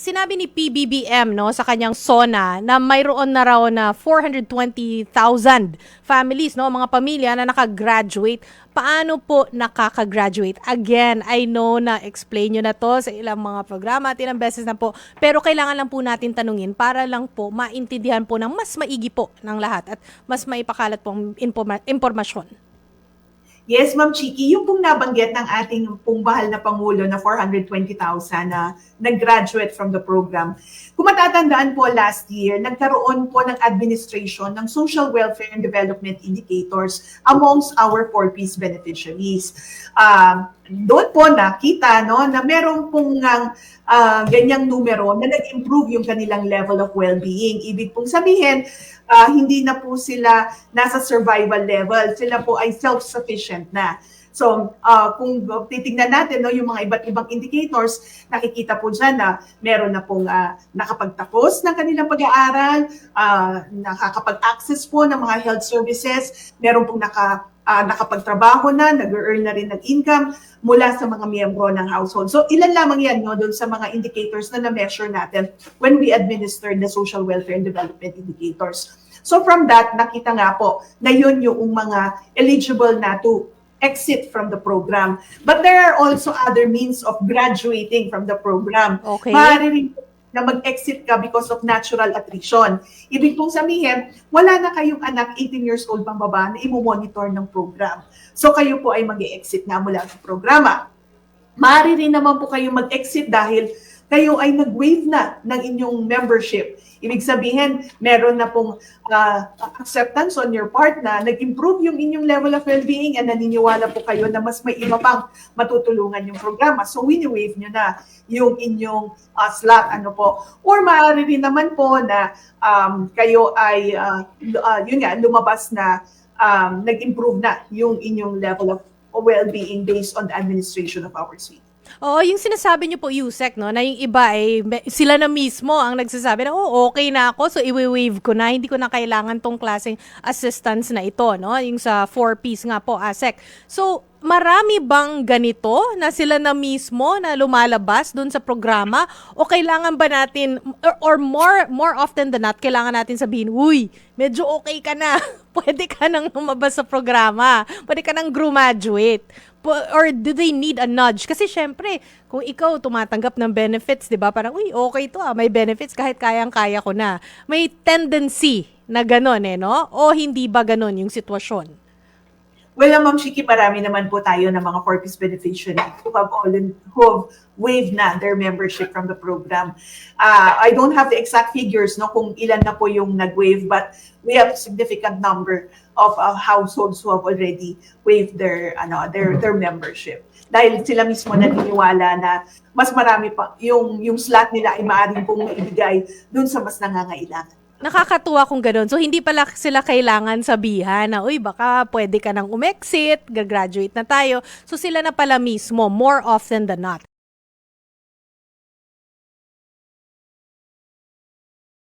sinabi ni PBBM no sa kanyang SONA na mayroon na raw na 420,000 families, no, mga pamilya na nakagraduate. Paano po nakaka-graduate? Again, I know na explain nyo na to sa ilang mga programa at ilang beses na po, pero kailangan lang po natin tanungin para lang po maintindihan po ng mas maigi po ng lahat at mas maipakalat pong impormasyon. Yes, Ma'am Chiki, yung pong nabanggit ng ating pong bahal na Pangulo na 420,000 na nag-graduate from the program. Kung matatandaan po last year, nagkaroon po ng administration ng Social Welfare and Development Indicators amongst our 4Ps beneficiaries. Doon po nakita no, na meron pong ganyang numero na nag-improve yung kanilang level of well-being. Ibig pong sabihin, hindi na po sila nasa survival level. Sila po ay self-sufficient na. So, kung titingnan natin no, yung mga iba't ibang indicators, nakikita po dyan na meron na pong nakapagtapos ng kanilang pag-aaral, nakakapag-access po ng mga health services, meron pong nakapagtrabaho na, nag-earn na rin ng income mula sa mga miyembro ng household. So, ilan lamang yan no, doon sa mga indicators na na-measure natin when we administer the social welfare and development indicators. So, from that, nakita nga po na yun yung mga eligible na to exit from the program. But there are also other means of graduating from the program. Okay. Maaari rin na mag-exit ka because of natural attrition. Ibig pong sabihin, wala na kayong anak 18 years old pang baba na imo-monitor ng program. So kayo po ay mag-exit na mula sa programa. Maaari rin naman po kayong mag-exit dahil kayo ay nag-waive na ng inyong membership. Ibig sabihin, meron na pong acceptance on your part na nag-improve yung inyong level of well-being and naniniwala po kayo na mas may iba pang matutulungan yung programa. So, wini-waive nyo na yung inyong slot. Ano po. Or maaari rin naman po na kayo ay, yun nga, lumabas na nag-improve na yung inyong level of well-being based on the administration of our suite. Oo, yung sinasabi niyo po, Yusek, no, na yung iba ay sila na mismo ang nagsasabi na, oh, okay na ako, so i-waive ko na, hindi ko na kailangan tong klaseng assistance na ito, no, yung sa 4Ps nga po, ASEC. So, marami bang ganito na sila na mismo na lumalabas dun sa programa o kailangan ba natin or more often than not kailangan natin sabihin, uy, medyo okay ka na, pwede ka nang lumabas sa programa, pwede ka nang graduate, or do they need a nudge? Kasi syempre, kung ikaw tumatanggap ng benefits, 'di ba? Parang, uy, okay to may benefits kahit kayang-kaya ko na. May tendency na gano'n no? O hindi ba gano'n yung sitwasyon? Well, Ma'am Shiki, marami naman po tayo ng mga 4Ps beneficiaries who have waived na their membership from the program. I don't have the exact figures no kung ilan na po yung nag-waive, but we have a significant number of households who have already waived their membership. Dahil sila mismo naniniwala na mas marami pa yung slot nila ay maaaring pong maibigay dun sa mas nangangailangan. Nakakatuwa kung gano'n. So, hindi pala sila kailangan sabihan na, uy, baka pwede ka nang umexit, gagraduate na tayo. So, sila na pala mismo, more often than not.